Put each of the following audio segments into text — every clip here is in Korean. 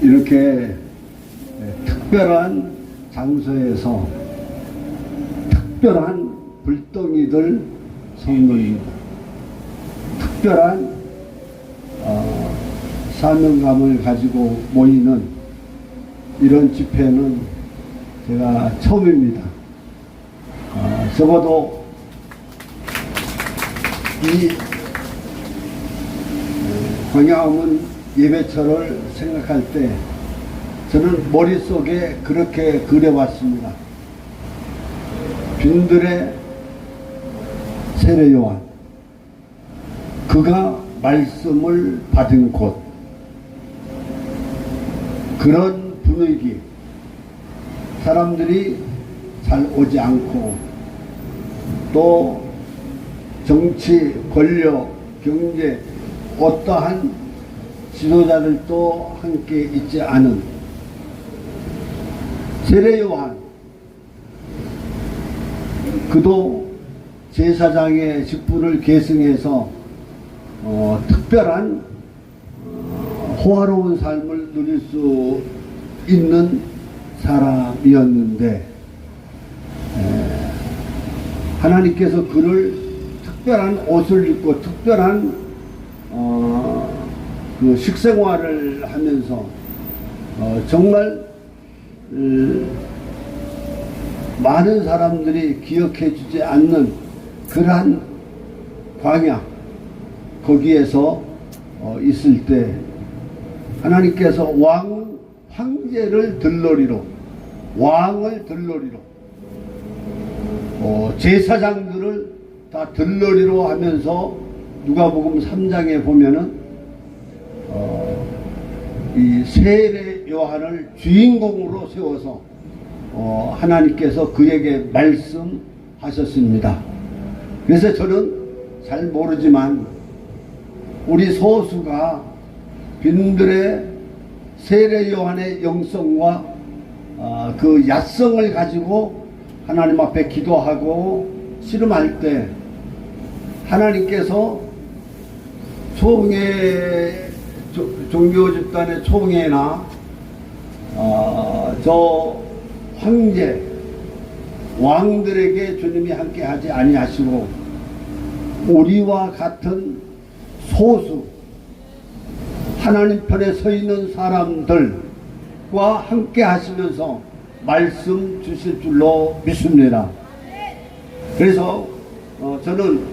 이렇게 특별한 장소에서 특별한 불덩이들 선물입니다. 특별한 사명감을 가지고 모이는 이런 집회는 제가 처음입니다. 적어도 이 광야문 예배처를 생각할 때 저는 머릿속에 그렇게 그려왔습니다. 빈들의 세례 요한, 그가 말씀을 받은 곳, 그런 분위기, 사람들이 잘 오지 않고 또 정치, 권력, 경제 어떠한 지도자들도 함께 있지 않은 세례 요한, 그도 제사장의 직분을 계승해서 특별한 호화로운 삶을 누릴 수 있는 사람이었는데 하나님께서 그를 특별한 옷을 입고 특별한 그 식생활을 하면서 정말 많은 사람들이 기억해 주지 않는 그러한 광야, 거기에서 있을 때 하나님께서 황제를 들러리로, 왕을 들러리로, 제사장들을 다 들러리로 하면서 누가복음 3장에 보면은 이 세례 요한을 주인공으로 세워서 하나님께서 그에게 말씀하셨습니다. 그래서 저는 잘 모르지만 우리 소수가 빈들의 세례 요한의 영성과 그 야성을 가지고 하나님 앞에 기도하고 씨름할 때 하나님께서 종교 집단의 총회나 저 황제 왕들에게 주님이 함께 하지 아니하시고 우리와 같은 소수 하나님 편에 서 있는 사람들과 함께 하시면서 말씀 주실 줄로 믿습니다. 그래서 저는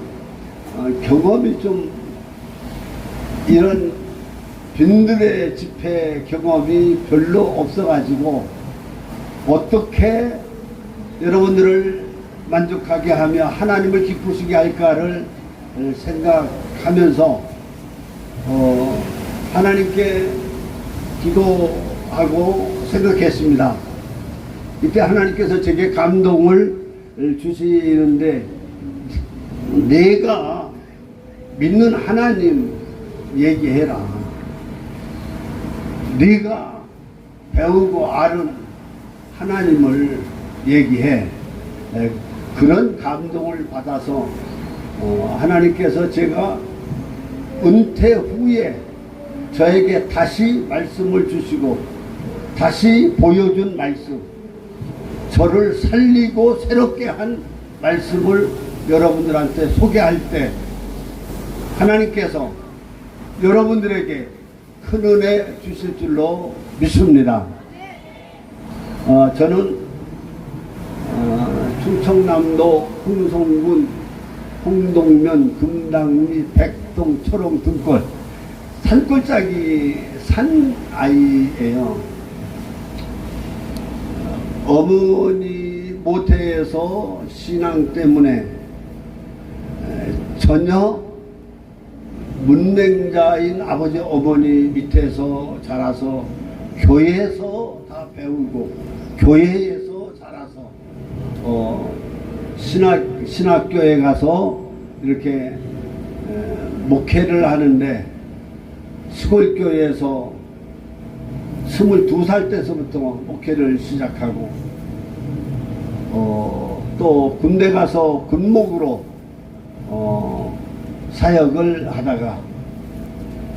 경험이 좀 이런 빈들의 집회 경험이 별로 없어가지고 어떻게 여러분들을 만족하게 하며 하나님을 기쁘시게 할까를 생각하면서 하나님께 기도하고 생각했습니다. 이때 하나님께서 제게 감동을 주시는데 내가 믿는 하나님 얘기해라. 네가 배우고 아는 하나님을 얘기해. 그런 감동을 받아서 하나님께서 제가 은퇴 후에 저에게 다시 말씀을 주시고 다시 보여준 말씀, 저를 살리고 새롭게 한 말씀을 여러분들한테 소개할 때 하나님께서 여러분들에게 큰 은혜 주실 줄로 믿습니다. 저는 충청남도 흥성군 홍동면 금당리 백동 초롱 등골 산골짜기 산 아이예요. 어머니 모태에서 신앙 때문에 전혀 문맹자인 아버지 어머니 밑에서 자라서 교회에서 다 배우고 교회에서 자라서 신학교에 가서 이렇게 목회를 하는데 시골교회에서 22살 때서부터 목회를 시작하고 또 군대 가서 군목으로 사역을 하다가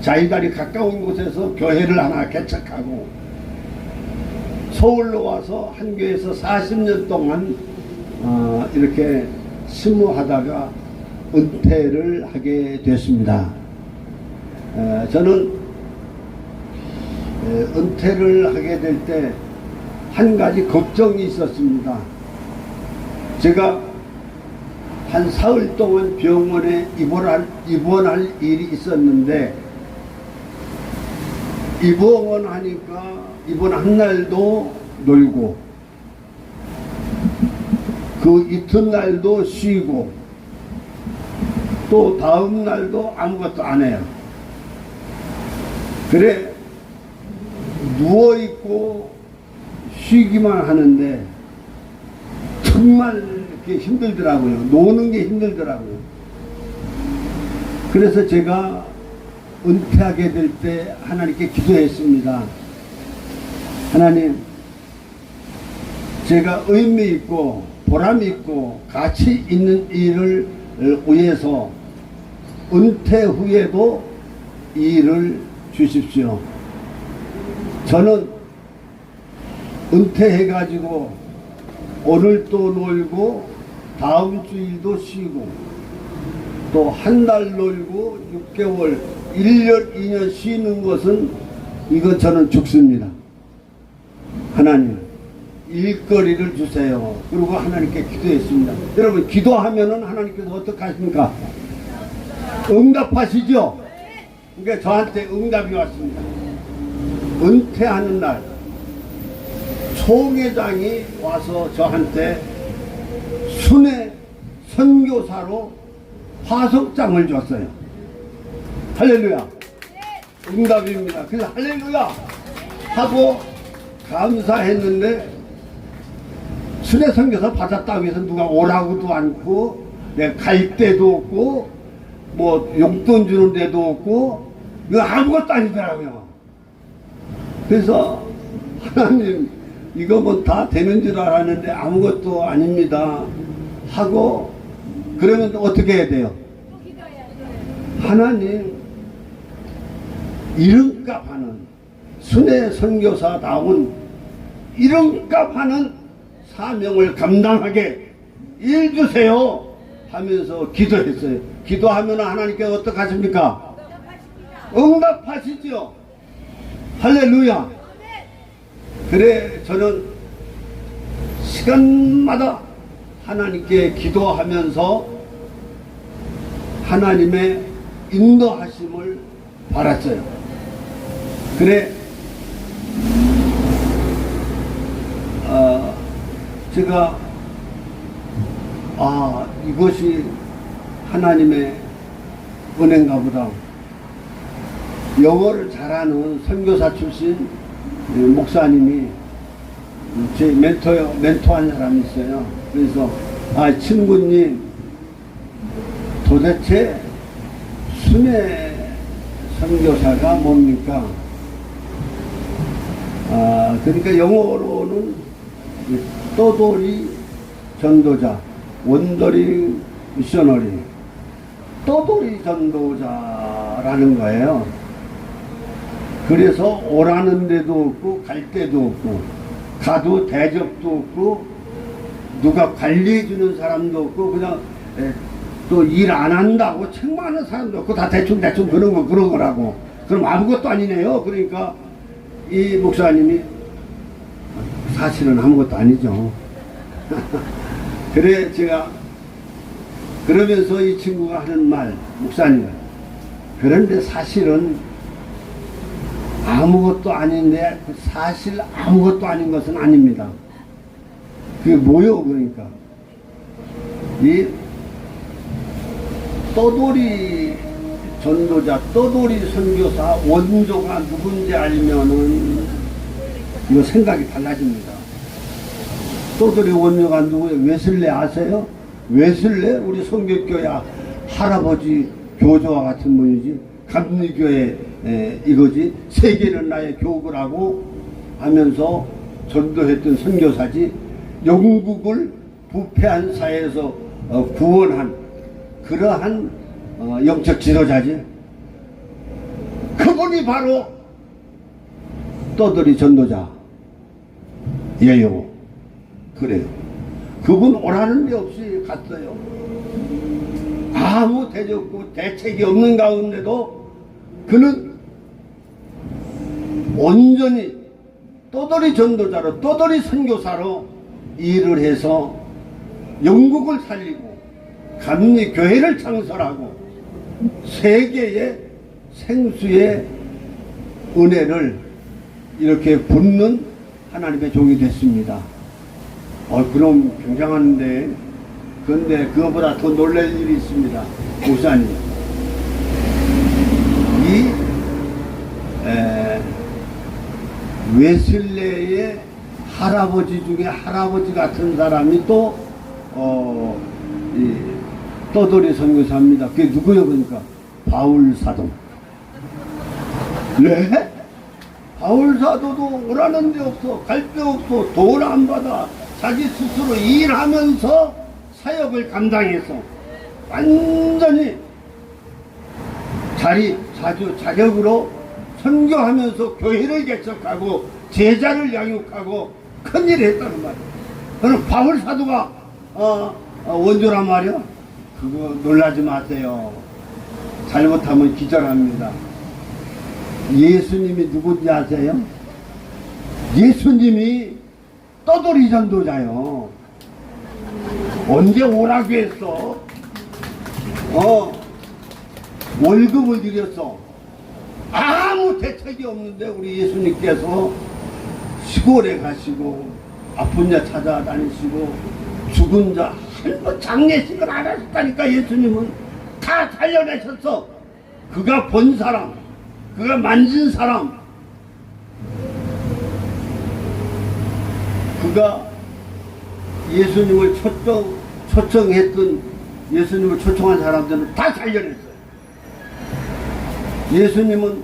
자이달이 가까운 곳에서 교회를 하나 개척하고 서울로 와서 한 교회에서 40년 동안 이렇게 심무하다가 은퇴를 하게 됐습니다. 저는 은퇴를 하게 될 때 한 가지 걱정이 있었습니다. 제가 한 사흘 동안 병원에 입원할 일이 있었는데, 입원한 날도 놀고 그 이튿날도 쉬고 또 다음 날도 아무것도 안 해요. 그래 누워있고 쉬기만 하는데 정말 이렇게 힘들더라고요. 노는 게 힘들더라고요. 그래서 제가 은퇴하게 될 때 하나님께 기도했습니다. 하나님, 제가 의미 있고 보람 있고 가치 있는 일을 위해서 은퇴 후에도 이 일을 주십시오. 저는 은퇴해가지고 오늘도 놀고 다음 주일도 쉬고 또 한 달 놀고 6개월 1년 2년 쉬는 것은 이건 저는 죽습니다. 하나님 일거리를 주세요. 그리고 하나님께 기도했습니다. 여러분 기도하면은 하나님께서 어떻게 하십니까? 응답하시죠? 그러니까 저한테 응답이 왔습니다. 은퇴하는 날 총회장이 와서 저한테 순회 선교사로 화석장을 줬어요. 할렐루야. 응답입니다. 그래서 할렐루야 하고 감사했는데, 순회 선교사 받았다고 해서 누가 오라고도 않고 내가 갈 데도 없고 뭐 용돈 주는 데도 없고 이거 아무것도 아니더라고요. 그래서 하나님 이거 뭐 다 되는 줄 알았는데 아무것도 아닙니다 하고, 그러면 어떻게 해야 돼요? 하나님 이름값 하는 순회 선교사다운 이름값 하는 사명을 감당하게 일 주세요 하면서 기도했어요. 기도하면 하나님께 어떻게 하십니까? 응답하시죠. 할렐루야. 그래 저는 시간마다 하나님께 기도하면서 하나님의 인도하심을 바랐어요. 그래 제가 이것이 하나님의 은혜인가 보다. 영어를 잘하는 선교사 출신 목사님이 제 멘토한 사람이 있어요. 그래서 친구님 도대체 순회 선교사가 뭡니까? 그러니까 영어로는 떠돌이 전도자, 원더리 미셔너리, 떠돌이 전도자라는 거예요. 그래서 오라는 데도 없고 갈 데도 없고 가도 대접도 없고 누가 관리해 주는 사람도 없고 그냥 또 일 안 한다고 책망하는 사람도 없고 다 대충 그런 거라고. 그럼 아무것도 아니네요. 그러니까 이 목사님이 사실은 아무것도 아니죠. 그래 제가 그러면서 이 친구가 하는 말, 목사님 그런데 사실은 아무것도 아닌데 사실 아무것도 아닌 것은 아닙니다. 그게 뭐요? 그러니까 이 떠돌이 전도자, 떠돌이 선교사 원조가 누군지 알면은 이거 생각이 달라집니다. 떠돌이 원조가 누구예요? 웨슬레 아세요? 웨슬레 우리 성결교회 할아버지 교조와 같은 분이지. 감리교회 이거지. 세계는 나의 교구라고 하면서 전도했던 선교사지. 영국을 부패한 사회에서 구원한 그러한 영적 지도자지. 그분이 바로 떠돌이 전도자예요. 그래요. 그분 오라는 데 없이 갔어요. 아무 대적고 대책이 없는 가운데도 그는 온전히 떠돌이 전도자로, 떠돌이 선교사로 일을 해서 영국을 살리고 감리교회를 창설하고 세계의 생수의 은혜를 이렇게 붓는 하나님의 종이 됐습니다. 그럼 굉장한데, 그런데 그거보다 더 놀랄 일이 있습니다. 목사님, 이 웨슬레의 할아버지 중에 할아버지 같은 사람이 또 이 떠돌이 선교사입니다. 그게 누구요? 그러니까 바울 사도. 네? 바울 사도도 오라는 데 없어, 갈 데 없어, 돈 안 받아, 자기 스스로 일하면서 사역을 감당해서 완전히 자력으로 선교하면서 교회를 개척하고 제자를 양육하고 큰일을 했다는 말이야. 그럼 바울 사도가 원조란 말이야. 그거 놀라지 마세요. 잘못하면 기절합니다. 예수님이 누군지 아세요? 예수님이 떠돌이 전도자요. 언제 오라고 했어? 월급을 드렸어. 아무 대책이 없는데 우리 예수님께서 시골에 가시고 아픈 자 찾아다니시고 죽은 자 한 번 장례식을 안 하셨다니까. 예수님은 다 살려내셨어. 그가 본 사람, 그가 만진 사람, 그가 예수님을 초청했던, 예수님을 초청한 사람들은 다 살려냈어요. 예수님은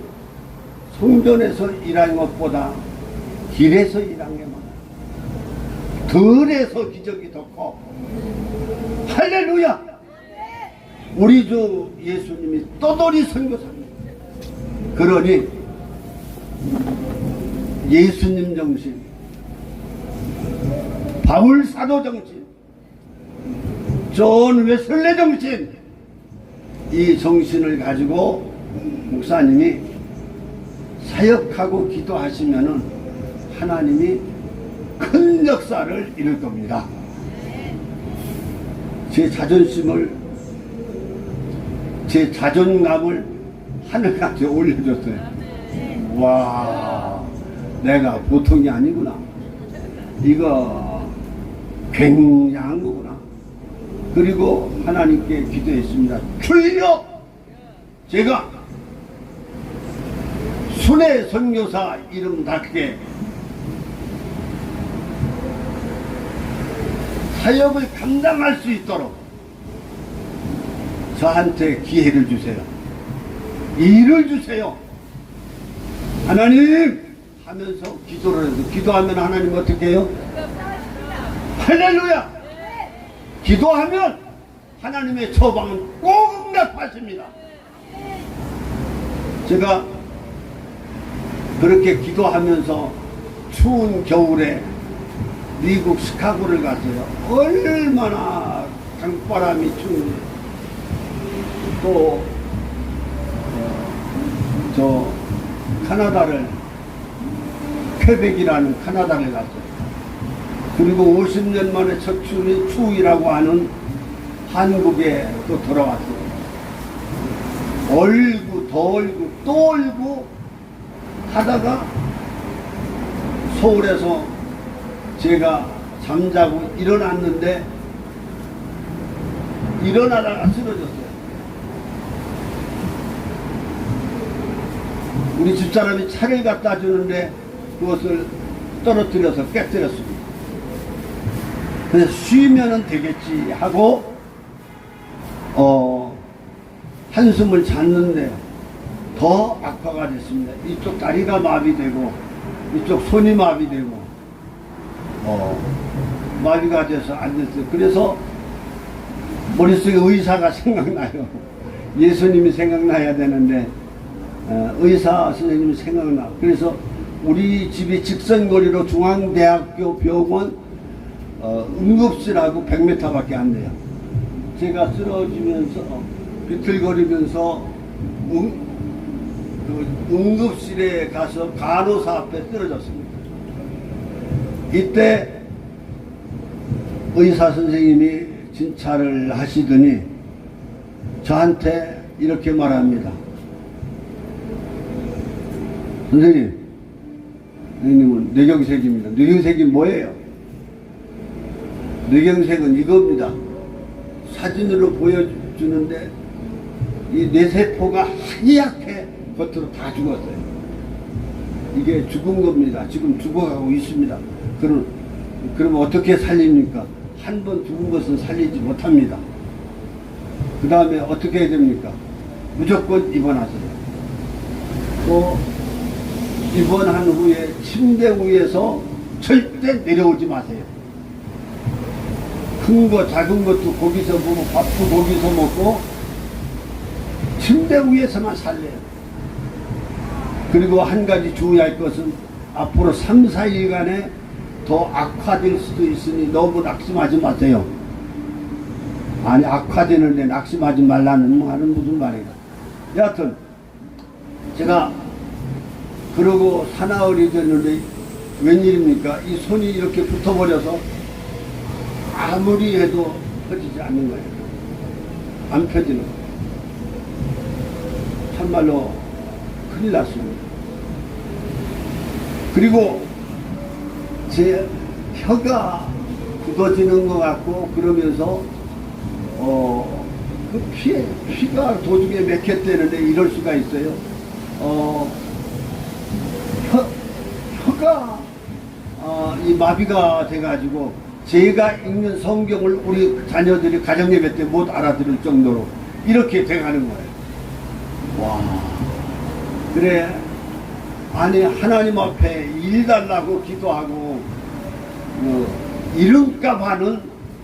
성전에서 일한 것보다 길에서 일한 게 많아요. 들에서 기적이 더 커. 할렐루야! 우리 주 예수님이 떠돌이 선교사입니다. 그러니 예수님 정신, 바울 사도 정신, 존 웨슬레 정신, 이 정신을 가지고 목사님이 사역하고 기도하시면은 하나님이 큰 역사를 이룰 겁니다. 제 자존심을, 제 자존감을 하늘까지 올려줬어요. 와, 내가 보통이 아니구나. 이거 굉장한 거구나. 그리고 하나님께 기도했습니다. 주여, 제가 순회 선교사 이름답게 사역을 감당할 수 있도록 저한테 기회를 주세요. 일을 주세요. 하나님 하면서 기도를 해서, 기도하면 하나님 어떻게 해요? 할렐루야! 기도하면 하나님의 처방은 꼭 응답하십니다. 제가 그렇게 기도하면서 추운 겨울에 미국 시카고를 갔어요. 얼마나 강바람이 추운지. 또 저 카나다를, 퀘벡이라는 카나다를 갔어요. 그리고 50년 만에 첫 추위라고 하는 한국에 또 돌아왔어요. 얼고 더 얼고 또 얼고 하다가 서울에서 제가 잠자고 일어났는데, 일어나다가 쓰러졌어요. 우리 집사람이 차를 갖다 주는데 그것을 떨어뜨려서 깨뜨렸습니다. 그래서 쉬면은 되겠지 하고 한숨을 잤는데 더 악화가 됐습니다. 이쪽 다리가 마비되고 이쪽 손이 마비되고 마비가 돼서 안 됐어요. 그래서 머릿속에 의사가 생각나요. 예수님이 생각나야 되는데 의사 선생님이 생각나. 그래서 우리 집이 직선거리로 중앙대학교 병원 응급실하고 100m밖에 안 돼요. 제가 쓰러지면서 비틀거리면서 응급실에 가서 간호사 앞에 쓰러졌습니다. 이때 의사 선생님이 진찰을 하시더니 저한테 이렇게 말합니다. 선생님은 뇌경색입니다. 뇌경색이 뭐예요? 뇌경색은 이겁니다. 사진으로 보여주는데 이 뇌세포가 하얗게 겉으로 다 죽었어요. 이게 죽은 겁니다. 지금 죽어가고 있습니다. 그러면 어떻게 살립니까? 한 번 죽은 것은 살리지 못합니다. 그 다음에 어떻게 해야 됩니까? 무조건 입원하세요. 또 입원한 후에 침대 위에서 절대 내려오지 마세요. 큰 거 작은 것도 거기서 보고 밥도 거기서 먹고 침대 위에서만 살래요. 그리고 한 가지 주의할 것은 앞으로 3, 4일간에 더 악화될 수도 있으니 너무 낙심하지 마세요. 아니 악화되는데 낙심하지 말라는 말은 무슨 말이야. 여하튼 제가 그러고 사나흘이 됐는데 웬일입니까? 이 손이 이렇게 붙어버려서 아무리 해도 펴지지 않는 거예요. 안 펴지는 거예요. 참말로 큰일 났습니다. 그리고 제 혀가 굳어지는 것 같고 그러면서 그 피가 도중에 맥혔대는데 이럴 수가 있어요. 혀가 이 마비가 돼가지고 제가 읽는 성경을 우리 자녀들이 가정예배 때 못 알아들을 정도로 이렇게 돼가는 거예요. 와, 그래. 아니 하나님 앞에 일 달라고 기도하고 이름값 하는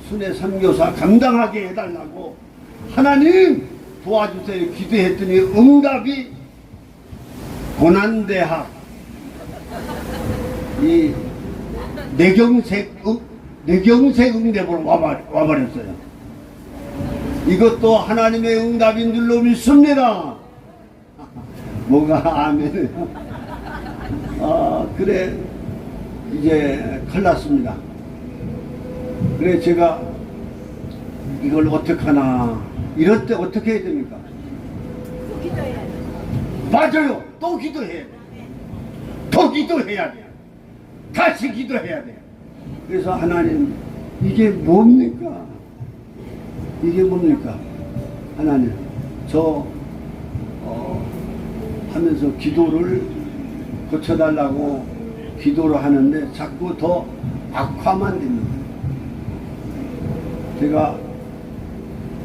순회 선교사 감당하게 해달라고 하나님 도와주세요 기도했더니 응답이 고난대학 이 뇌경색 응답으로 와버렸어요. 이것도 하나님의 응답인 줄로 믿습니다. 뭐가 아멘이요. 그래 이제 큰일 났습니다. 그래 제가 이걸 어떡하나 이럴 때 어떻게 해야 됩니까? 또 기도해야 돼. 맞아요. 또 기도해야 돼. 더 기도해야 돼. 다시 기도해야 돼. 그래서 하나님 이게 뭡니까? 이게 뭡니까? 하나님 저 하면서 기도를 고쳐달라고 기도를 하는데 자꾸 더 악화만 됩니다. 제가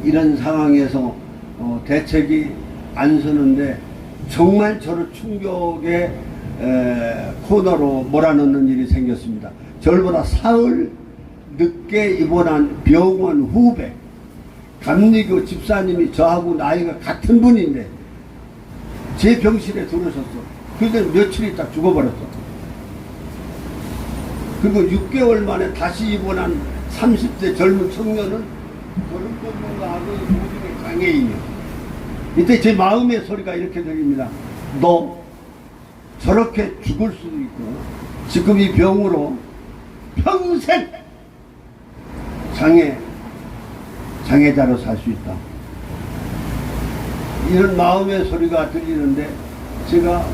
이런 상황에서 대책이 안 서는데 정말 저를 충격의 코너로 몰아넣는 일이 생겼습니다. 저보다 사흘 늦게 입원한 병원 후배 감리교 집사님이 저하고 나이가 같은 분인데 제 병실에 들어오셨어. 그런데 며칠 있다 죽어버렸어. 그리고 6개월 만에 다시 입원한 30대 젊은 청년은 저런 전문가하고 모두의 장애인이요. 이때 제 마음의 소리가 이렇게 들립니다. 너 저렇게 죽을 수도 있고 지금 이 병으로 평생 장애자로 살 수 있다. 이런 마음의 소리가 들리는데 제가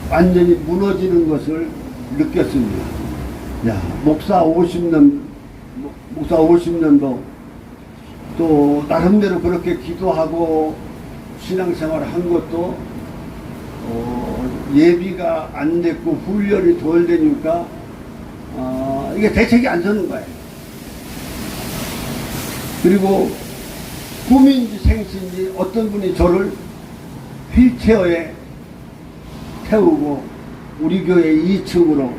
완전히 무너지는 것을 느꼈습니다. 야, 목사 50년도 또 나름대로 그렇게 기도하고 신앙생활을 한 것도 예비가 안 됐고 훈련이 덜 되니까 이게 대책이 안 서는 거예요. 그리고 꿈인지 생신지 어떤 분이 저를 휠체어에 태우고 우리 교회 2층으로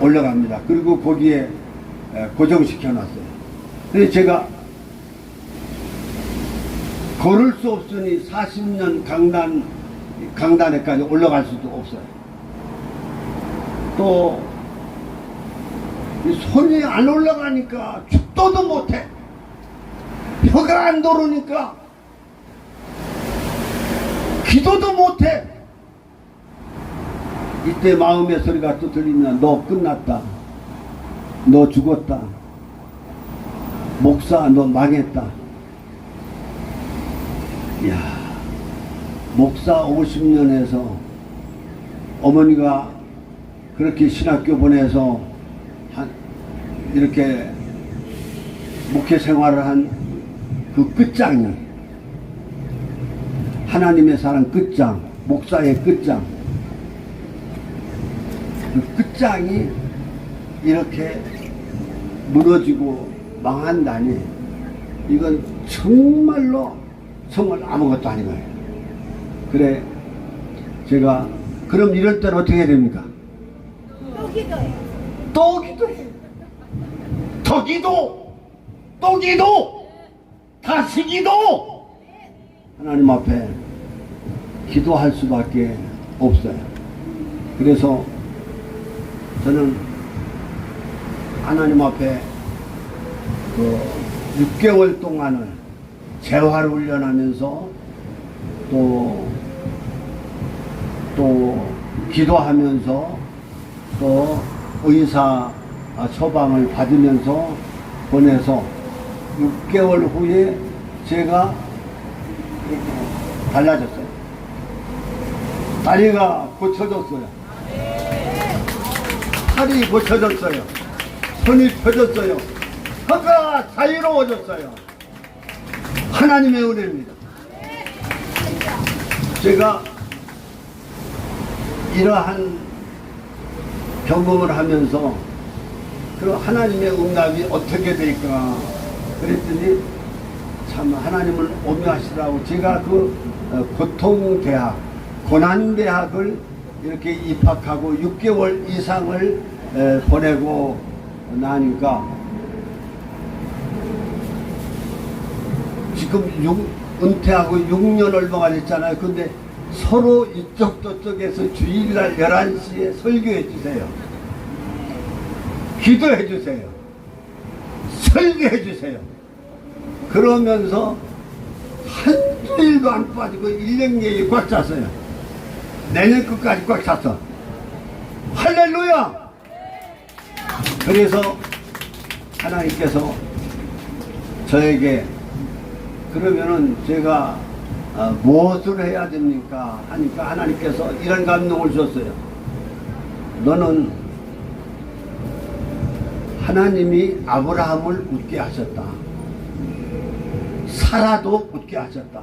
올라갑니다. 그리고 거기에 고정시켜 놨어요. 근데 제가 걸을 수 없으니 40년 강단 강단에까지 올라갈 수도 없어요. 또 이 손이 안 올라가니까 죽도도 못해. 혀가 안 돌으니까 기도도 못해. 이때 마음의 소리가 또 들리면 너 끝났다. 너 죽었다. 목사 너 망했다. 이야, 목사 50년에서 어머니가 그렇게 신학교 보내서 이렇게 목회 생활을 한 그 끝장이 하나님의 사랑 끝장, 목사의 끝장, 그 끝장이 이렇게 무너지고 망한다니 이건 정말로 정말 아무것도 아닌 거예요. 그래 제가 그럼 이럴 때는 어떻게 해야 됩니까? 또 기도해. 또 기도해. 더 기도. 또 기도. 다시 기도. 하나님 앞에 기도할 수밖에 없어요. 그래서 저는 하나님 앞에 그 6개월 동안을 재활 훈련하면서 또 기도하면서 또 의사 처방을 받으면서 보내서 6개월 후에 제가 달라졌어요. 다리가 고쳐졌어요. 팔이 고쳐졌어요. 손이 펴졌어요. 혀가 자유로워졌어요. 하나님의 은혜입니다. 제가 이러한 경험을 하면서 그 하나님의 응답이 어떻게 될까 그랬더니 참 하나님을 오묘하시라고 제가 그 고통대학, 고난대학을 이렇게 입학하고 6개월 이상을 보내고 나니까 지금 은퇴하고 6년 얼마가 됐잖아요. 근데 서로 이쪽 저쪽에서 주일날 11시에 설교해 주세요. 기도해 주세요. 설교해 주세요. 그러면서 한두 일도 안 빠지고 1년 내에 꽉 찼어요. 내년 끝까지 꽉 찼어. 할렐루야! 그래서 하나님께서 저에게 그러면은 제가 무엇을 해야 됩니까? 하니까 하나님께서 이런 감동을 주셨어요. 너는 하나님이 아브라함을 웃게 하셨다. 사라도 웃게 하셨다.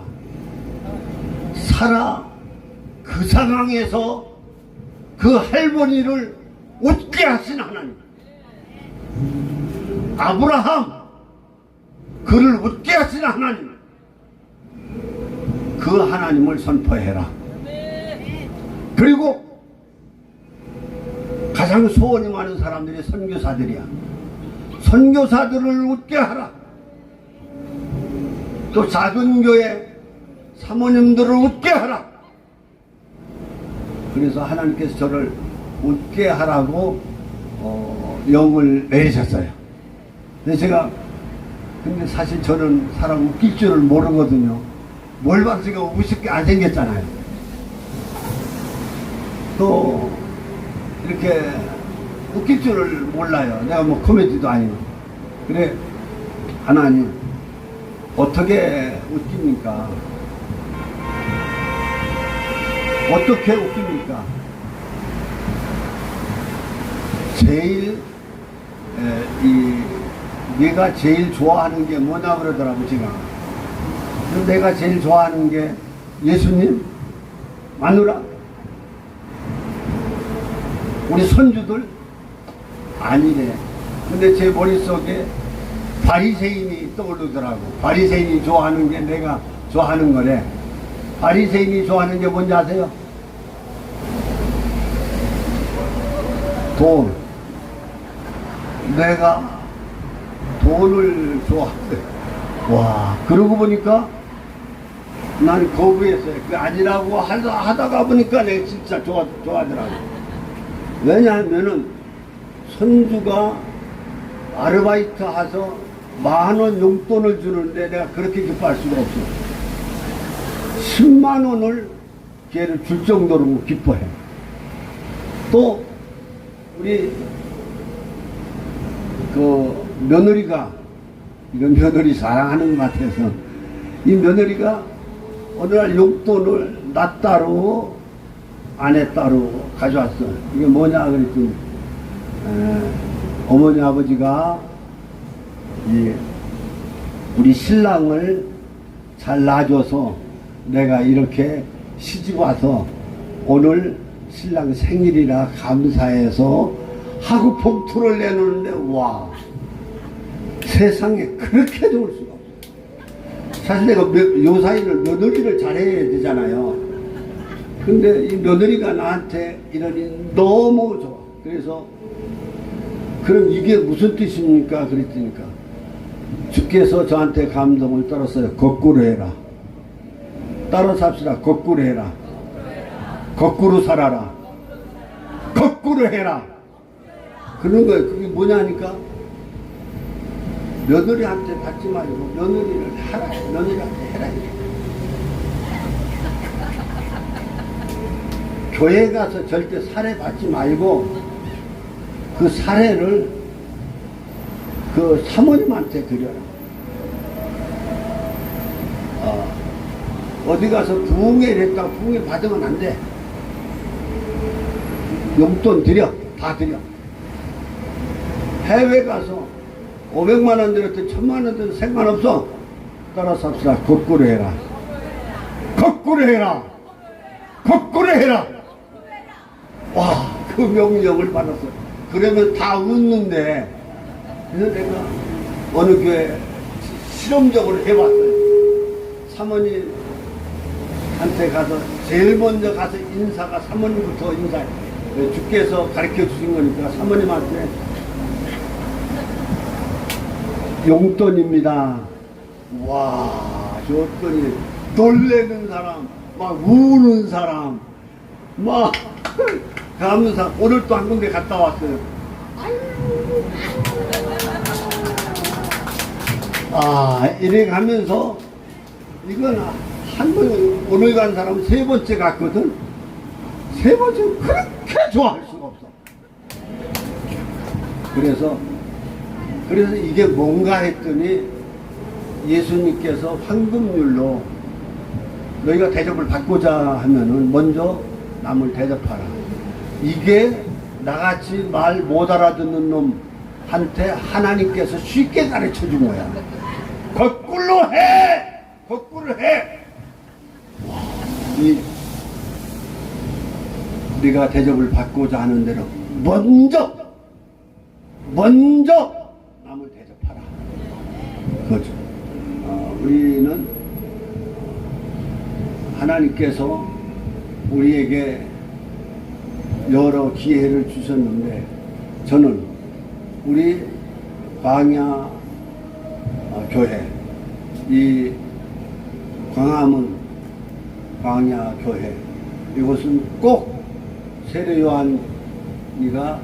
사라 그 상황에서 그 할머니를 웃게 하신 하나님. 아브라함 그를 웃게 하신 하나님. 그 하나님을 선포해라. 그리고 가장 소원이 많은 사람들이 선교사들이야. 선교사들을 웃게 하라. 또 작은 교회 사모님들을 웃게 하라. 그래서 하나님께서 저를 웃게 하라고 영을 내리셨어요. 근데 사실 저는 사람 웃길 줄을 모르거든요. 뭘 봐서 제가 우습게 안 생겼잖아요. 또 이렇게 웃길 줄을 몰라요. 내가 뭐 코미디도 아니고. 그래 하나님 어떻게 웃깁니까? 어떻게 웃깁니까? 제일 내가 제일 좋아하는 게 뭐냐 그러더라고 제가. 내가 제일 좋아하는 게 예수님, 마누라, 우리 손주들 아니래. 근데 제 머릿속에 바리새인이 떠오르더라고. 바리새인이 좋아하는 게 내가 좋아하는 거래. 바리새인이 좋아하는 게 뭔지 아세요? 돈. 내가 돈을 좋아해. 와, 그러고 보니까 난 거부했어요. 그 아니라고 하다가 보니까 내가 진짜 좋아하더라고. 왜냐하면은 손주가 아르바이트 해서 10,000원 용돈을 주는데 내가 그렇게 기뻐할 수가 없어. 10만 원을 걔를 줄 정도로 기뻐해. 또 우리 그 며느리가, 이건 며느리 사랑하는 것 같아서, 이 며느리가 어느 날 용돈을 나 따로 아내 따로 가져왔어. 이게 뭐냐 그랬더니 어머니 아버지가 우리 신랑을 잘 놔줘서 내가 이렇게 시집 와서 오늘 신랑 생일이라 감사해서 하고 봉투를 내놓는데, 와, 세상에 그렇게 좋을 수가 없어. 사실 내가 요 사이를 며느리를 잘해야 되잖아요. 근데 이 며느리가 나한테 이러니 너무 좋아. 그래서 그럼 이게 무슨 뜻입니까? 그랬더니까 주께서 저한테 감동을 떨었어요. 거꾸로 해라. 따로 삽시다. 거꾸로 해라. 거꾸로 살아라. 거꾸로 해라. 그런 거예요. 그게 뭐냐니까 며느리한테 받지 말고 며느리를 하라. 며느리한테 해라. 교회 가서 절대 사례 받지 말고 그 사례를 그 사모님한테 드려라. 어디 가서 부흥회를 했다 부흥회 받으면 안 돼. 용돈 드려. 다 드려. 해외 가서 500만 원 들었든 1000만 원 들어도 상관없어. 따라서 합시다. 거꾸로 해라. 거꾸로 해라. 거꾸로 해라. 와, 그 명령을 받았어. 그러면 다 웃는데, 그래서 내가 어느 교회 실험적으로 해봤어요. 사모님한테 가서 제일 먼저 가서 인사가 사모님부터 인사해. 주께서 가르쳐 주신 거니까 사모님한테 용돈입니다. 와, 줬더니 놀래는 사람, 막 우는 사람, 막 감사. 오늘 또 한 군데 갔다 왔어요. 이래 가면서 이건 한 번, 오늘 간 사람은 3번째 갔거든. 3번째 그렇게 좋아할 수가 없어. 그래서 이게 뭔가 했더니 예수님께서 황금률로 너희가 대접을 받고자 하면은 먼저 남을 대접하라. 이게 나같이 말 못 알아듣는 놈한테 하나님께서 쉽게 가르쳐 준 거야. 거꾸로 해! 거꾸로 해! 와, 네가 대접을 받고자 하는 대로 먼저 남을 대접하라. 그렇죠. 우리는 하나님께서 우리에게 여러 기회를 주셨는데, 저는 우리 광야 교회, 이 광화문 광야 교회, 이것은 꼭 세례 요한이가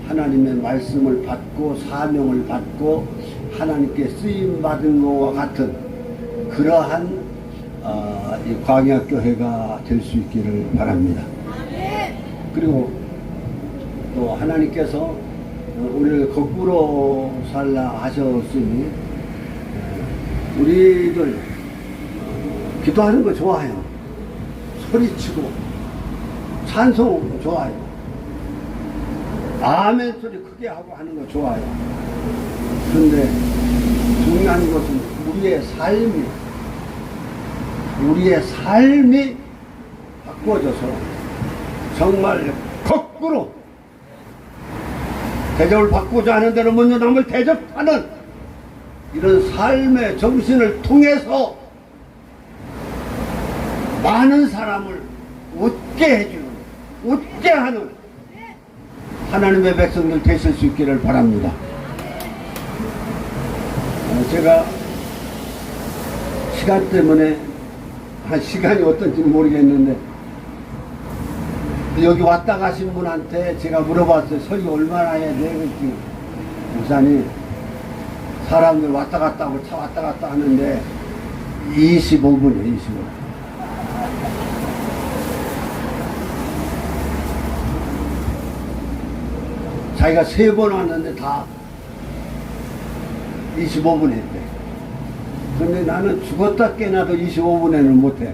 하나님의 말씀을 받고 사명을 받고 하나님께 쓰임 받은 것과 같은 그러한 이 광야 교회가 될 수 있기를 바랍니다. 그리고 또 하나님께서 우리를 거꾸로 살라 하셨으니 우리들 기도하는 거 좋아요. 소리치고 찬송 좋아요. 아멘 소리 크게 하고 하는 거 좋아요. 그런데 중요한 것은 우리의 삶이 바꿔져서 정말 거꾸로 대접을 받고자 하는 대로 먼저 남을 대접하는 이런 삶의 정신을 통해서 많은 사람을 웃게 해주는, 웃게 하는 하나님의 백성들 되실 수 있기를 바랍니다. 제가 시간 때문에 한 시간이 어떤지 모르겠는데 여기 왔다 가신 분한테 제가 물어봤어요. 설교 얼마나 해야 돼? 그랬더니 목사님 사람들 왔다 갔다 하고 차 왔다 갔다 하는데 25분이에요. 25분. 자기가 3번 왔는데 다 25분 했대. 근데 나는 죽었다 깨나도 25분에는 못해.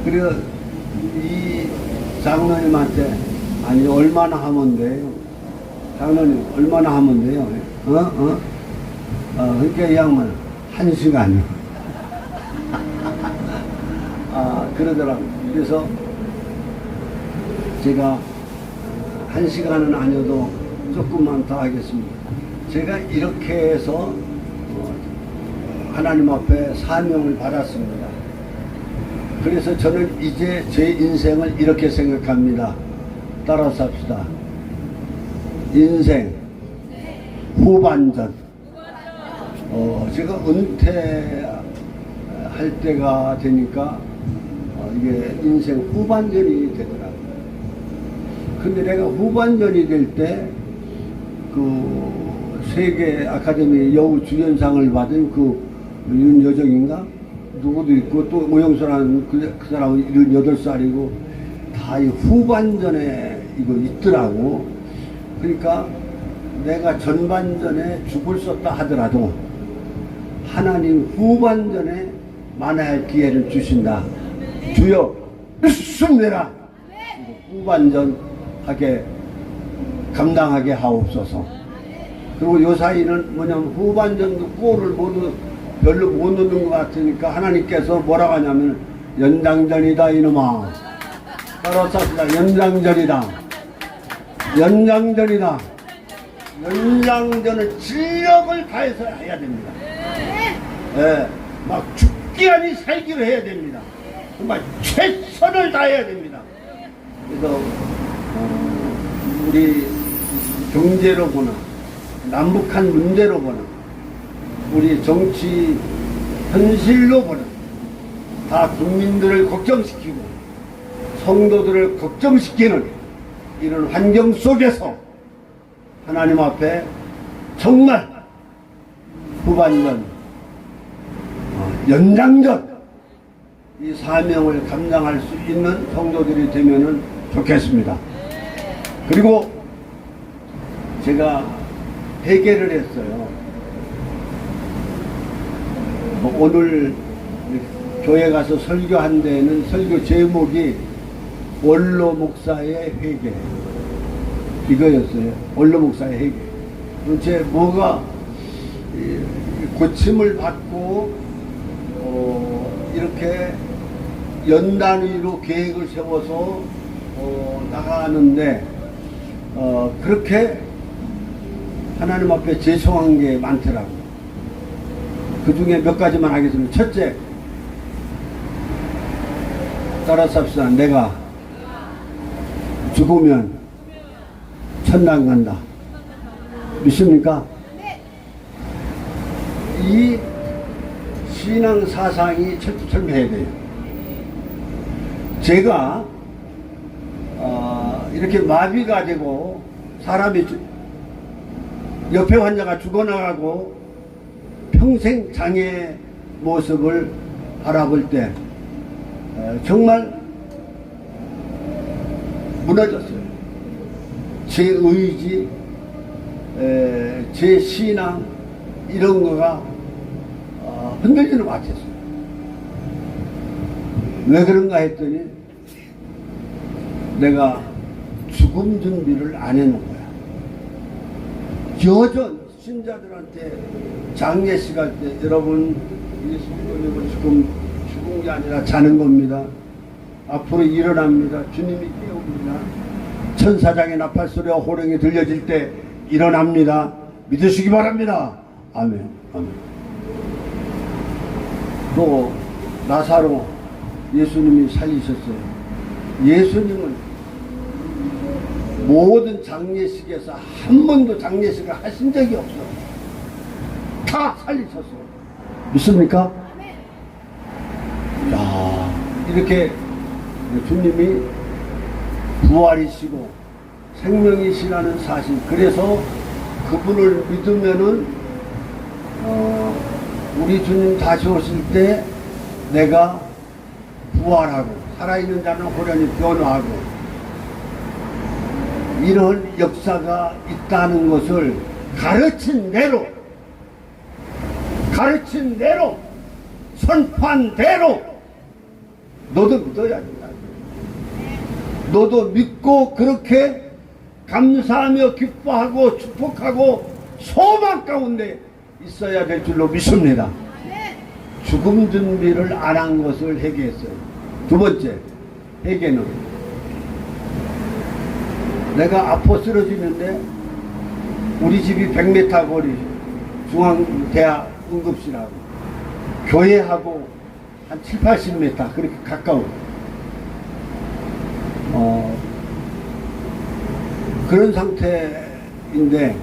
그래서 이 장로님한테 아니 얼마나 하면 돼요? 장로님 얼마나 하면 돼요? 그러니까 이 양반은 1시간이요. 그러더라고요. 그래서 제가 1시간은 아니어도 조금만 더 하겠습니다. 제가 이렇게 해서 하나님 앞에 사명을 받았습니다. 그래서 저는 이제 제 인생을 이렇게 생각합니다. 따라서 합시다. 인생 후반전. 제가 은퇴할 때가 되니까 이게 인생 후반전이 되더라고요. 근데 내가 후반전이 될 때 그 세계 아카데미 여우 주연상을 받은 그 윤여정인가? 누구도 있고 또 오영수라는 그 사람은 78살이고 다 이 후반전에 이거 있더라고. 그러니까 내가 전반전에 죽을 수 없다 하더라도 하나님 후반전에 만나할 기회를 주신다. 주여 믿습니다. 후반전 하게 감당하게 하옵소서. 그리고 요 사이는 뭐냐면 후반전도 골을 모두 별로 못 넣는 것 같으니까 하나님께서 뭐라고 하냐면 연장전이다 이놈아. 따라서 합시다. 연장전이다. 연장전이다. 연장전을 진력을 다해서 해야 됩니다. 예, 막 죽기 아니 살기로 해야 됩니다. 정말 최선을 다해야 됩니다. 그래서 우리 경제로 보나 남북한 문제로 보나 우리 정치 현실로 보나 다 국민들을 걱정시키고 성도들을 걱정시키는 이런 환경 속에서 하나님 앞에 정말 후반전 연장전 이 사명을 감당할 수 있는 성도들이 되면은 좋겠습니다. 그리고 제가 회개를 했어요. 오늘 교회 가서 설교한 데는 설교 제목이 원로 목사의 회개 이거였어요. 원로 목사의 회개. 도대체 뭐가 고침을 받고 이렇게 연단위로 계획을 세워서 나가는데 그렇게 하나님 앞에 죄송한 게 많더라고요. 그 중에 몇 가지만 하겠습니다. 첫째, 따라서 합시다. 내가 죽으면 천당 간다. 믿습니까? 이 신앙 사상이 철두철미해야 돼요. 제가 이렇게 마비가 되고 사람이 옆에 환자가 죽어나가고 평생 장애의 모습을 바라볼 때 정말 무너졌어요. 제 의지, 제 신앙 이런 거가 흔들리는 것 같았어요. 왜 그런가 했더니 내가 죽음 준비를 안 해놓은 거야. 여전 신자들한테 장례식 할 때 여러분 예수님은 지금 죽은 게 아니라 자는 겁니다. 앞으로 일어납니다. 주님이 깨웁니다. 천사장의 나팔소리와 호령이 들려질 때 일어납니다. 믿으시기 바랍니다. 아멘. 아멘. 또 나사로 예수님이 살리셨어요. 예수님은 모든 장례식에서 한 번도 장례식을 하신 적이 없어요. 다 살리셨어요. 믿습니까? 이렇게 주님이 부활이시고 생명이시라는 사실, 그래서 그분을 믿으면은 우리 주님 다시 오실 때 내가 부활하고 살아있는 자는 호련히 변화하고 이런 역사가 있다는 것을 가르친 대로 선포한 대로 너도 믿어야 된다. 너도 믿고 그렇게 감사하며 기뻐하고 축복하고 소망 가운데 있어야 될 줄로 믿습니다. 죽음 준비를 안 한 것을 회개했어요. 두 번째 회개는 내가 아파 쓰러지는데 우리 집이 100m 거리 중앙대학 응급실하고 교회하고 한 7, 80m 그렇게 가까워. 그런 상태인데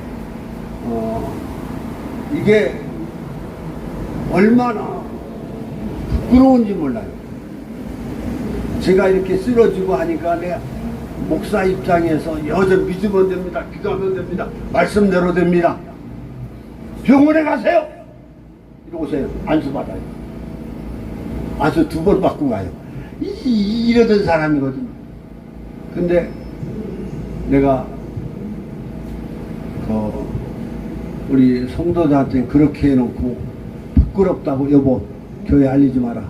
이게 얼마나 부끄러운지 몰라요. 제가 이렇게 쓰러지고 하니까 내가 목사 입장에서 여전 믿으면 됩니다. 기도하면 됩니다. 말씀대로 됩니다. 병원에 가세요. 이러고 오세요. 안수 받아요. 안수 2번 받고 가요. 이러던 사람이거든요. 근데 내가 우리 성도들한테 그렇게 해놓고 부끄럽다고 여보 교회 알리지 마라.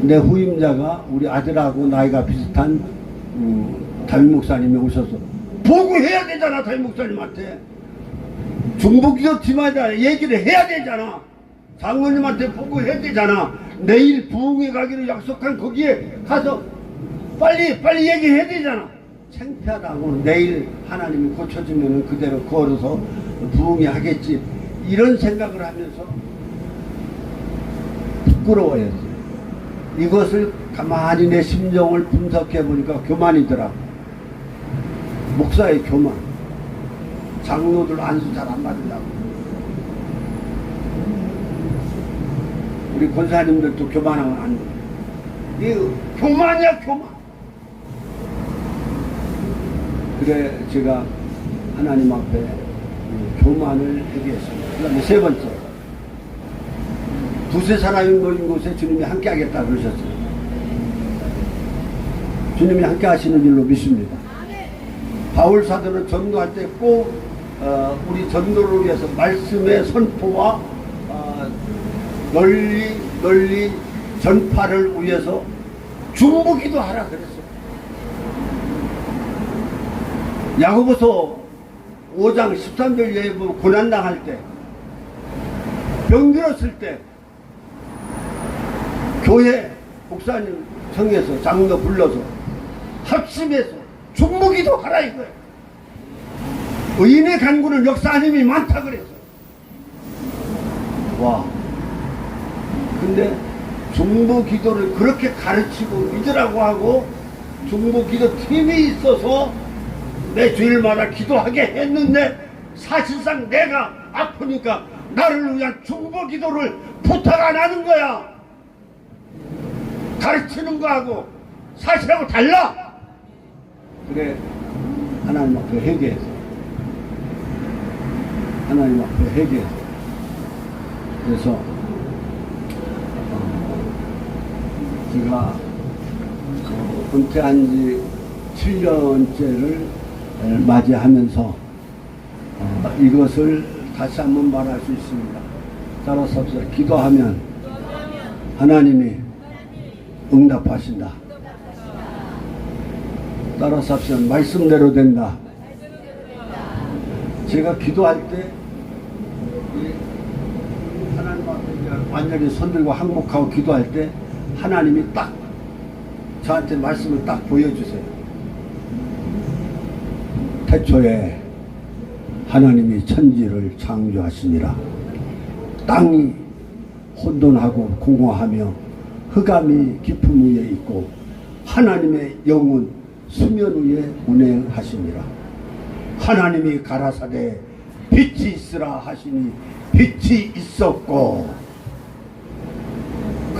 내 후임자가 우리 아들하고 나이가 비슷한 담임 목사님이 오셔서 보고해야 되잖아. 담임 목사님한테 중보기도팀한테 얘기를 해야 되잖아. 장로님한테 보고해야 되잖아. 내일 부흥회 가기로 약속한 거기에 가서 빨리 얘기해야 되잖아. 창피하다고 내일 하나님이 고쳐주면 그대로 걸어서 부흥회 하겠지 이런 생각을 하면서 부끄러워했어요. 이것을 가만히 내 심정을 분석해 보니까 교만이더라. 목사의 교만. 장로들 안수 잘 안 받으려고. 우리 권사님들도 교만하면 안 돼. 이거 교만이야 교만. 그래 제가 하나님 앞에 교만을 회개했습니다. 그 다음에 세 번째, 두세 사람이 모인 곳에 주님이 함께 하겠다 그러셨어요. 주님이 함께 하시는 줄로 믿습니다. 바울 사도는 전도할 때 꼭 우리 전도를 위해서 말씀의 선포와 널리 전파를 위해서 중보기도 하라 그랬어요. 야고보서 5장 13절 예보 고난당할 때 병들었을 때 교회 목사님 청해서 장로 불러서 합심해서 중보기도 하라 이거예요. 의인의 간구는 역사하는 힘이 많다 그랬어요. 와. 근데 중보기도를 그렇게 가르치고 믿으라고 하고 중보기도 팀이 있어서 내 주일마다 기도하게 했는데 사실상 내가 아프니까 나를 위한 중보기도를 부탁 안 하는 거야. 가르치는 거하고 사실하고 달라. 그래 하나님 앞에 회개해서 하나님 앞에 회개해서 그래서 제가 은퇴한 지 7년째를 맞이하면서 이것을 다시 한번 말할 수 있습니다. 따라서 합시다. 기도하면 하나님이 응답하신다. 따라서 합시다. 말씀대로 된다. 제가 기도할 때 하나님 앞에 완전히 손들고 항복하고 기도할 때 하나님이 딱 저한테 말씀을 딱 보여주세요. 태초에 하나님이 천지를 창조하시니라. 땅이 혼돈하고 공허하며 흑암이 깊음 위에 있고 하나님의 영은 수면 위에 운행하시니라. 하나님이 가라사대 빛이 있으라 하시니 빛이 있었고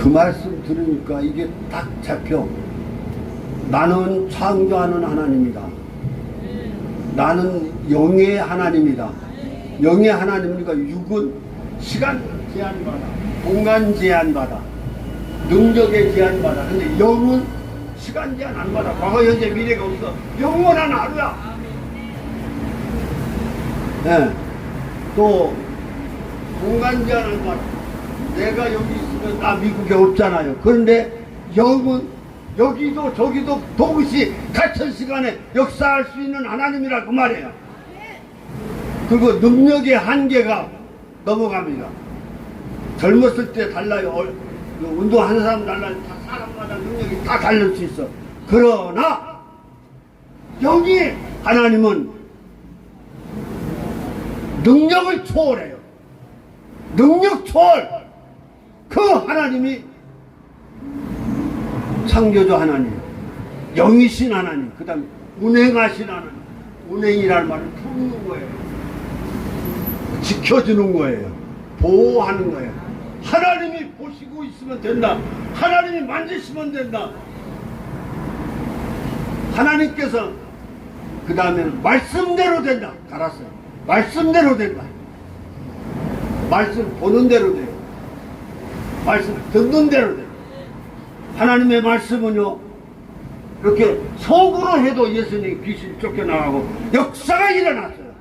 그 말씀 들으니까 이게 딱 잡혀. 나는 창조하는 하나님이다. 나는 영의 하나님이다. 영의 하나님이니까 육은 시간 제한받아, 공간 제한받아, 능력에 제한받아. 근데 영은 시간 제한 안 받아. 과거, 현재, 미래가 없어. 영원한 하루야. 네. 또 공간 제한 안 받아. 내가 여기 있으면 나 미국에 없잖아요. 그런데 영은 여기도 저기도 동시 같은 시간에 역사할 수 있는 하나님이라 그 말이에요. 그리고 능력의 한계가 넘어갑니다. 젊었을 때 달라요. 운동하는 사람 달라요. 다 사람마다 능력이 다 다를 수 있어. 그러나 여기 하나님은 능력을 초월해요. 능력 초월. 그 하나님이 창조주 하나님, 영이신 하나님, 그 다음에 운행하신 하나님. 운행이라는 말은 품는 거예요. 지켜주는 거예요. 보호하는 거예요. 하나님이 보시고 있으면 된다. 하나님이 만지시면 된다. 하나님께서 그 다음에는 말씀대로 된다. 알았어요. 말씀대로 된다. 말씀 보는 대로 돼요. 말씀 듣는 대로 돼요. 하나님의 말씀은요, 이렇게 속으로 해도 예수님 귀신 쫓겨나가고 역사가 일어났어요.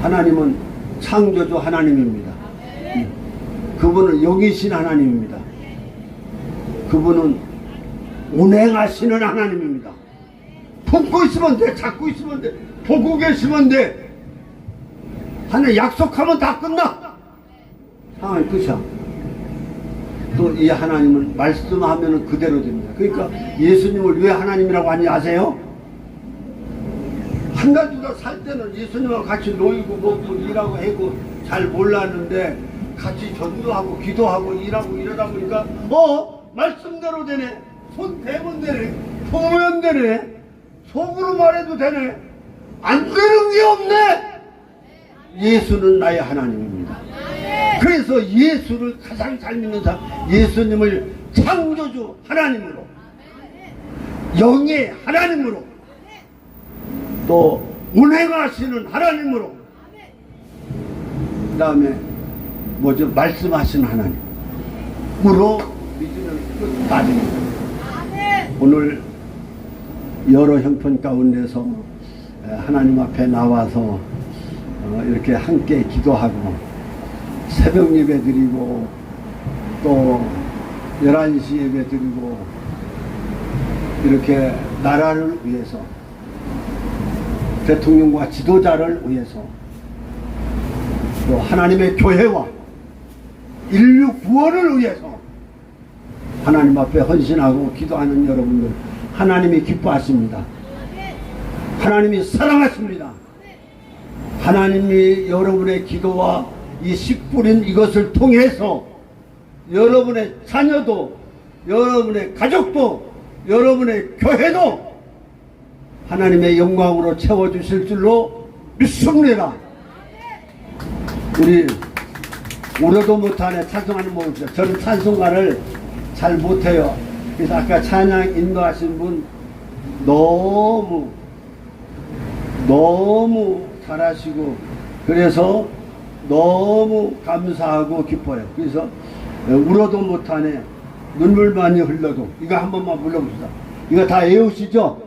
하나님은 창조주 하나님입니다. 그분은 영이신 하나님입니다. 그분은 운행하시는 하나님입니다. 품고 있으면 돼. 잡고 있으면 돼. 보고 계시면 돼. 하나 약속하면 다 끝나. 상황이 끝이야. 또 이 하나님은 말씀하면 그대로 됩니다. 그러니까 예수님을 왜 하나님이라고 하는지 아세요? 한 가지로 살 때는 예수님하고 같이 놀고 먹고 일하고 하고 잘 몰랐는데 같이 전도하고 기도하고 일하고 이러다 보니까 말씀대로 되네. 손 대면 되네. 보면 되네. 속으로 말해도 되네. 안 되는 게 없네. 예수는 나의 하나님입니다. 그래서 예수를 가장 잘 믿는 사람, 예수님을 창조주 하나님으로, 영의 하나님으로, 또 운행하시는 하나님으로, 그 다음에 뭐죠? 말씀하시는 하나님으로 믿으면 끝까지입니다. 오늘 여러 형편 가운데서 하나님 앞에 나와서 이렇게 함께 기도하고 새벽 예배 드리고 또 11시 예배 드리고 이렇게 나라를 위해서, 대통령과 지도자를 위해서, 또 하나님의 교회와 인류 구원을 위해서 하나님 앞에 헌신하고 기도하는 여러분들, 하나님이 기뻐하십니다. 하나님이 사랑하십니다. 하나님이 여러분의 기도와 이 씨 뿌린 이것을 통해서 여러분의 자녀도, 여러분의 가족도, 여러분의 교회도 하나님의 영광으로 채워주실 줄로 믿습니다. 우리 울어도 못하네 찬송하는 모습이죠. 저는 찬송가를 잘 못해요. 그래서 아까 찬양 인도하신 분 너무 잘하시고 그래서 너무 감사하고 기뻐요. 그래서 울어도 못하네 눈물 많이 흘러도, 이거 한 번만 불러봅시다. 이거 다 외우시죠?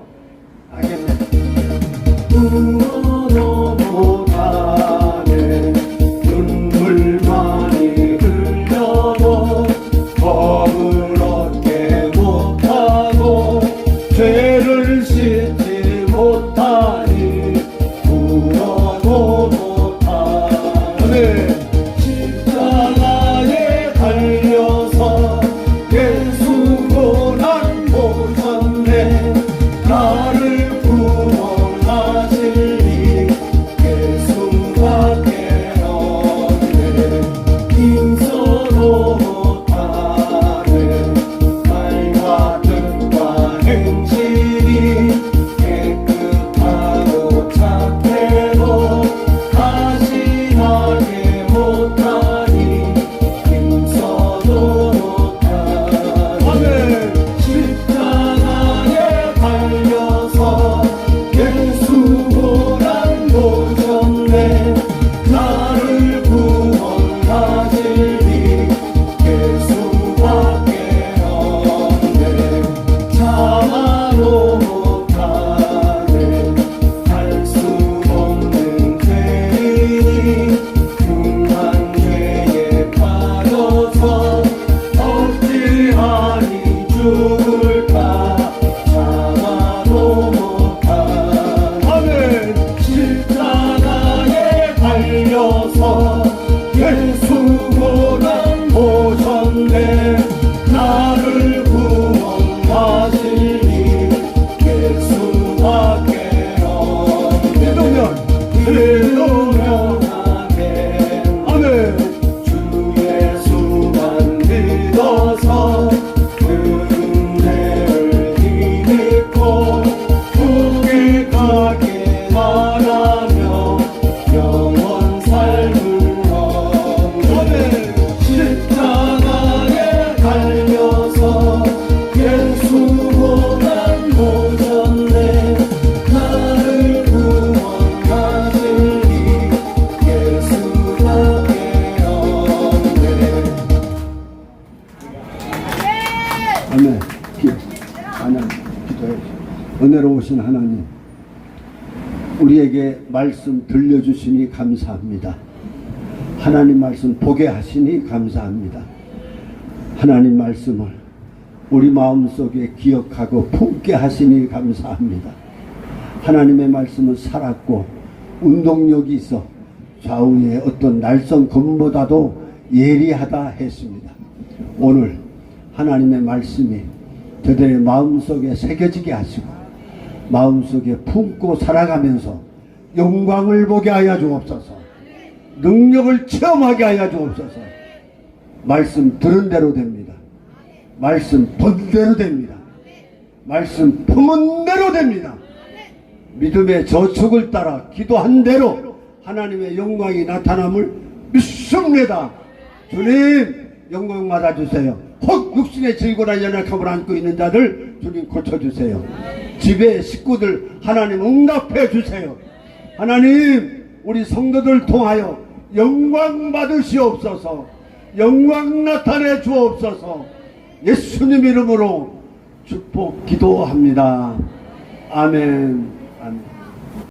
울어도 못하네 눈물 많이 흘려도 법을 얻게 못하고 죄를 씻지 못하니 울어도 못하네. 십자가에 달려서 예수 고난 보셨네. 나를 구원하시니 예수가 하나님 기도해 주십시오. 은혜로우신 하나님, 우리에게 말씀 들려주시니 감사합니다. 하나님 말씀 보게 하시니 감사합니다. 하나님 말씀을 우리 마음속에 기억하고 품게 하시니 감사합니다. 하나님의 말씀은 살았고 운동력이 있어 좌우의 어떤 날선 검보다도 예리하다 했습니다. 오늘 하나님의 말씀이 저들의 마음속에 새겨지게 하시고 마음속에 품고 살아가면서 영광을 보게 하여 주옵소서. 능력을 체험하게 하여 주옵소서. 말씀 들은 대로 됩니다. 말씀 본 대로 됩니다. 말씀 품은 대로 됩니다. 믿음의 저축을 따라 기도한 대로 하나님의 영광이 나타남을 믿습니다. 주님 영광 받아주세요. 혹 육신의 질고나 연약함을 안고 있는 자들 주님 고쳐주세요. 집의 식구들 하나님 응답해 주세요. 하나님 우리 성도들 통하여 영광 받으시옵소서. 영광 나타내 주옵소서. 예수님 이름으로 축복 기도합니다. 아멘.